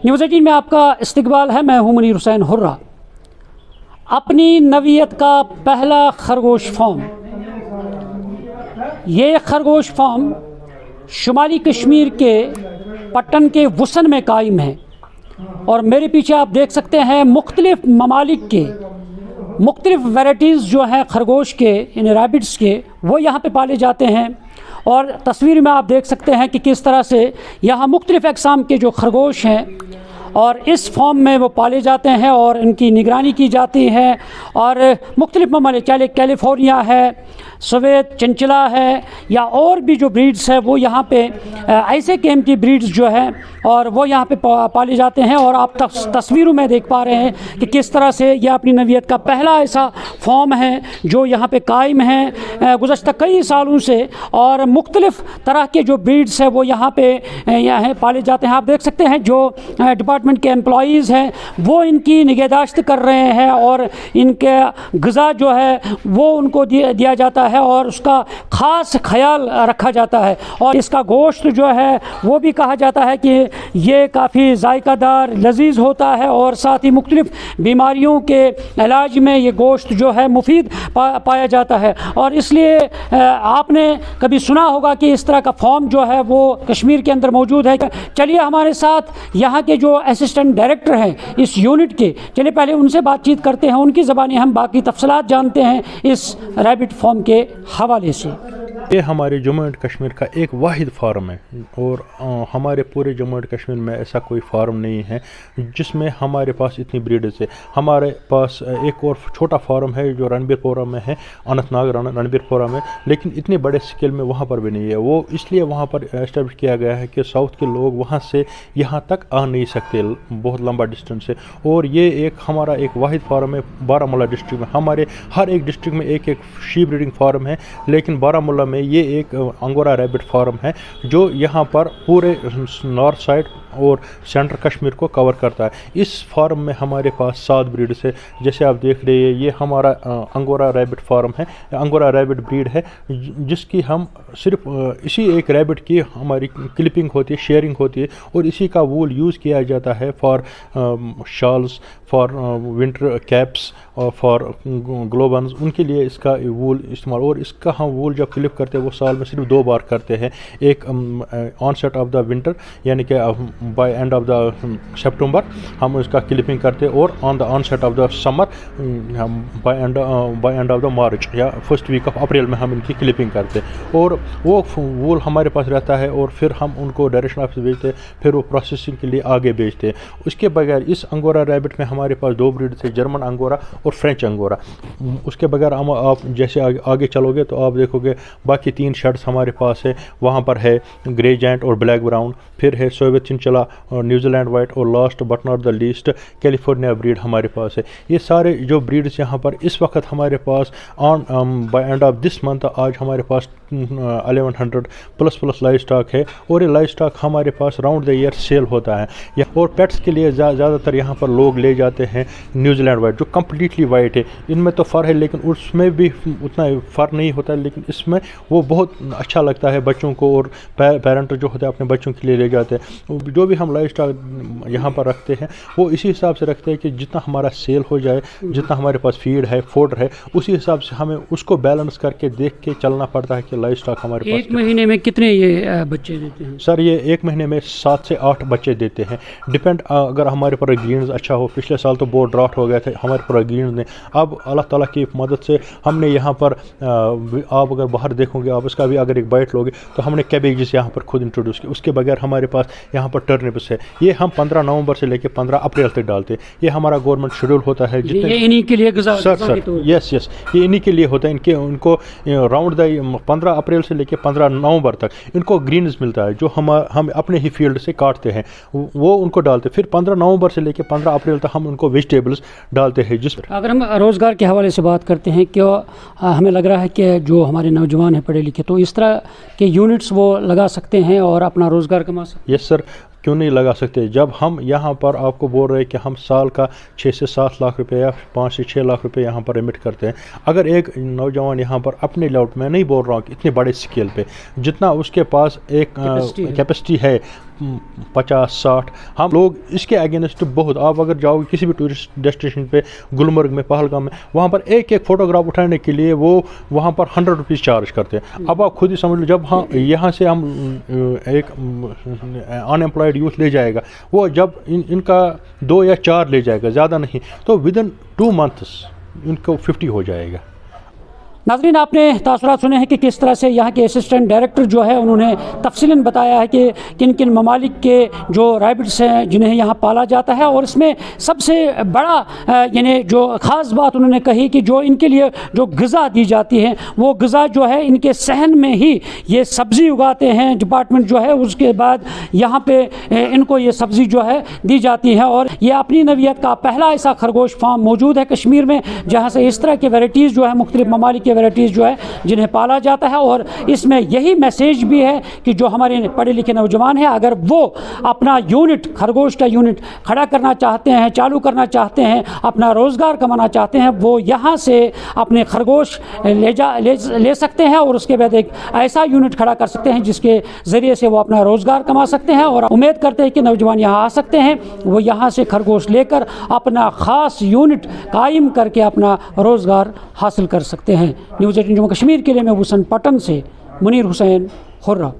News 18 में आपका इस्तकबाल है। मैं हूं मुनीर हुसैन हुर्रा। अपनी नवीयत का पहला खरगोश फार्म, ये खरगोश फार्म शुमाली कश्मीर के पट्टन के वसन में कायम है और मेरे पीछे आप देख सकते हैं मुख्तलिफ़ ममालिक के मुख्तलिफ़ वैराइटीज़ जो हैं खरगोश के, इन रैबिट्स के, वो यहाँ पे पाले जाते हैं। और तस्वीर में आप देख सकते हैं कि किस तरह से यहाँ मुख्तलिफ़ अक़साम के जो खरगोश हैं और इस फार्म में वो पाले जाते हैं और इनकी निगरानी की जाती है। और मुख्तलिफ़ ममालिक, चाहे कैलिफोर्निया है, सवेद चंचला है या और भी जो ब्रीड्स है वो यहाँ पे ऐसे कीमती ब्रीड्स जो हैं और वो यहाँ पे पाले जाते हैं। और आप तस्वीरों में देख पा रहे हैं कि किस तरह से यह अपनी नवीयत का पहला ऐसा फार्म है जो यहाँ पे कायम है गुज़श्ता कई सालों से। और मुख्तलिफ़ तरह के जो ब्रीड्स हैं वो यहाँ पे पाले जाते हैं। आप देख सकते हैं जो डिपार्टमेंट के एम्प्लॉइज़ हैं वो इनकी निगहदाश्त कर रहे हैं और इनके ग़िज़ा जो है वो उनको दिया जाता है और उसका ख़ास ख्याल रखा जाता है। और इसका गोश्त जो है वो भी कहा जाता है कि ये काफ़ी जायकादार लजीज होता है और साथ ही मुख्तलिफ़ बीमारियों के इलाज में ये गोश्त जो है मुफीद पाया जाता है। और इसलिए आपने कभी सुना होगा कि इस तरह का फार्म जो है वो कश्मीर के अंदर मौजूद है। चलिए हमारे साथ यहाँ के जो असिस्टेंट डायरेक्टर हैं इस यूनिट के, चलिए पहले उनसे बातचीत करते हैं, उनकी ज़बानी हम बाकी तफसीलात जानते हैं इस रैबिट फार्म के हवाले से। ये हमारे जम्मू एंड कश्मीर का एक वाहिद फार्म है और हमारे पूरे जम्मू एंड कश्मीर में ऐसा कोई फार्म नहीं है जिसमें हमारे पास इतनी ब्रीड्स है। हमारे पास एक और छोटा फार्म है जो रणबीरपुरा में है, अनंतनाग रणबीरपुरा में, लेकिन इतने बड़े स्केल में वहाँ पर भी नहीं है। वो इसलिए वहाँ पर एस्टेब्लिश किया गया है कि साउथ के लोग वहाँ से यहाँ तक आ नहीं सकते, बहुत लंबा डिस्टेंस है। और ये एक हमारा एक वाहिद फार्म है बारामूला डिस्ट्रिक्ट में। हमारे हर एक डिस्ट्रिक्ट में एक एक शीप ब्रीडिंग फार्म है, लेकिन बारामूला में ये एक अंगोरा रैबिट फार्म है जो यहाँ पर पूरे नॉर्थ साइड और सेंट्रल कश्मीर को कवर करता है। इस फार्म में हमारे पास 7 ब्रीड्स है। जैसे आप देख रहे हैं ये हमारा अंगोरा रैबिट फार्म है, अंगोरा रैबिट ब्रीड है जिसकी हम सिर्फ इसी एक रैबिट की हमारी क्लिपिंग होती है, शेयरिंग होती है और इसी का वूल यूज़ किया जाता है for shawls, for winter caps और फॉर ग्लोबन्स, उनके लिए इसका वूल इस्तेमाल। और इसका हम वूल जब क्लिप करते हैं वो साल में सिर्फ 2 बार करते हैं, एक ऑनसेट ऑफ द विंटर यानी कि बाय एंड ऑफ द सितंबर हम इसका क्लिपिंग करते हैं और on the onset of the summer by end of the March या फर्स्ट वीक ऑफ अप्रैल में हम इनकी क्लिपिंग करते हैं। और वो वूल हमारे पास रहता है और फिर हम उनको डायरेक्शन ऑफिस भेजते हैं, फिर वो प्रोसेसिंग के लिए आगे भेजते हैं। उसके बगैर इस अंगोरा रैबिट में हमारे पास 2 ब्रीड थे, जर्मन अंगोरा और फ्रेंच अंगोरा। उसके बगैर हम आप जैसे आगे चलोगे तो आप देखोगे बाकी 3 शर्ट्स हमारे पास है। वहाँ पर है ग्रे जायंट और ब्लैक ब्राउन, फिर है सोवियत चिंचला और न्यूजीलैंड वाइट और last but not the least California breed हमारे पास है। ये सारे जो ब्रीड्स यहाँ पर इस वक्त हमारे पास on by end of this month आज हमारे पास 1100 प्लस लाइव स्टॉक है और ये लाइव स्टॉक हमारे पास राउंड द ईयर सेल होता है। और पेट्स के लिए ज़्यादातर यहाँ पर लोग ले जाते हैं न्यूजीलैंड वाइट जो कम्प्लीटली वाइट है। इनमें तो फ़र है लेकिन उसमें भी उतना फ़र नहीं होता, लेकिन इसमें वो बहुत अच्छा लगता है बच्चों को और पेरेंट जो होते हैं अपने बच्चों के लिए ले जाते हैं। जो भी हम लाइव स्टॉक यहाँ पर रखते हैं वो इसी हिसाब से रखते हैं कि जितना हमारा सेल हो जाए, जितना हमारे पास फीड है, फोडर है, उसी हिसाब से हमें उसको बैलेंस करके देख के चलना पड़ता है कि लाइव स्टॉक हमारे पास। एक महीने में कितने ये बच्चे देते हैं? सर ये एक महीने में 7 से 8 बच्चे देते हैं, डिपेंड अगर हमारे पर ग्रीन्स अच्छा हो। पिछले साल तो बहुत ड्राफ्ट हो गए थे हमारे पर ग्रीन्स ने, अब अल्लाह ताला की मदद से हमने यहाँ पर आप अगर बाहर देखोगे आप इसका भी अगर एक बाइट लोगे तो हमने कैबेजेस यहाँ पर खुद इंट्रोड्यूस किया। उसके बगैर हमारे पास यहाँ पर टर्निप्स है, ये हम 15 नवंबर से लेकर 15 अप्रैल तक डालते हैं। ये हमारा गवर्नमेंट शेड्यूल होता है जितने ये इन्हीं के लिए सर यस ये इन्हीं के लिए होता है। इनके उनको राउंड द 15 अप्रैल से लेकर 15 नवंबर तक इनको ग्रीन्स मिलता है जो हम अपने ही फील्ड से काटते हैं, वो उनको डालते हैं। फिर 15 नवंबर से लेकर 15 अप्रैल तक हम उनको वेजिटेबल्स डालते हैं। जिस अगर हम रोज़गार के हवाले से बात करते हैं, क्या हमें लग रहा है कि जो हमारे नौजवान हैं पढ़े लिखे तो इस तरह के यूनिट्स वो लगा सकते हैं और अपना रोज़गार कमा सकते हैं? यस सर, क्यों नहीं लगा सकते। जब हम यहाँ पर आपको बोल रहे हैं कि हम साल का 6 से 7 लाख रुपए या 5 से 6 लाख रुपए यहाँ पर रिमिट करते हैं, अगर एक नौजवान यहाँ पर अपने लेआउट में, नहीं बोल रहा हूँ कि इतने बड़े स्केल पे, जितना उसके पास एक कैपेसिटी है 50-60 हम लोग इसके अगेंस्ट बहुत। आप अगर जाओगे किसी भी टूरिस्ट डेस्टिनेशन पे, गुलमर्ग में, पहलगाम में, वहाँ पर एक एक फ़ोटोग्राफ उठाने के लिए वो वहाँ पर 100 रुपीज़ चार्ज करते हैं। अब आप खुद ही समझ लो, जब हाँ यहाँ से हम एक अनएम्प्लॉयड यूथ ले जाएगा, वो जब इनका 2 या 4 ले जाएगा, ज़्यादा नहीं, तो विदिन 2 मंथ्स इनको 50 हो जाएगा। नाज़रीन, आपने तासुरात सुने हैं कि किस तरह से यहाँ के असिस्टेंट डायरेक्टर जो है उन्होंने तफसीलन बताया है कि किन किन ममालिक के जो रैबिट्स हैं जिन्हें यहाँ पाला जाता है। और इसमें सबसे बड़ा यानी जो ख़ास बात उन्होंने कही कि जो इनके लिए जो ग़िज़ा दी जाती है, वो ग़िज़ा जो है इनके सहन में ही ये सब्ज़ी उगाते हैं डिपार्टमेंट जो है, उसके बाद यहाँ पे इनको ये सब्ज़ी जो है दी जाती है। और ये अपनी नवीयत का पहला ऐसा खरगोश फार्म मौजूद है कश्मीर में जहाँ से इस तरह के वैराइटीज़ जो है मुख्तलिफ ममालिक वैराइटीज़ जो है जिन्हें पाला जाता है। और इसमें यही मैसेज भी है कि जो हमारे पढ़े लिखे नौजवान हैं, अगर वो अपना यूनिट, खरगोश का यूनिट खड़ा करना चाहते हैं, चालू करना चाहते हैं, अपना रोज़गार कमाना चाहते हैं, वो यहाँ से अपने खरगोश ले सकते हैं और उसके बाद एक ऐसा यूनिट खड़ा कर सकते हैं जिसके ज़रिए से वो अपना रोज़गार कमा सकते हैं। और उम्मीद करते हैं कि नौजवान यहाँ आ सकते हैं, वो यहाँ से खरगोश लेकर अपना ख़ास यूनिट कायम करके अपना रोज़गार हासिल कर सकते हैं। न्यूज़ 18 जम्मू कश्मीर के लिए मैं हुसैन पटन से मुनीर हुसैन खुर्रा।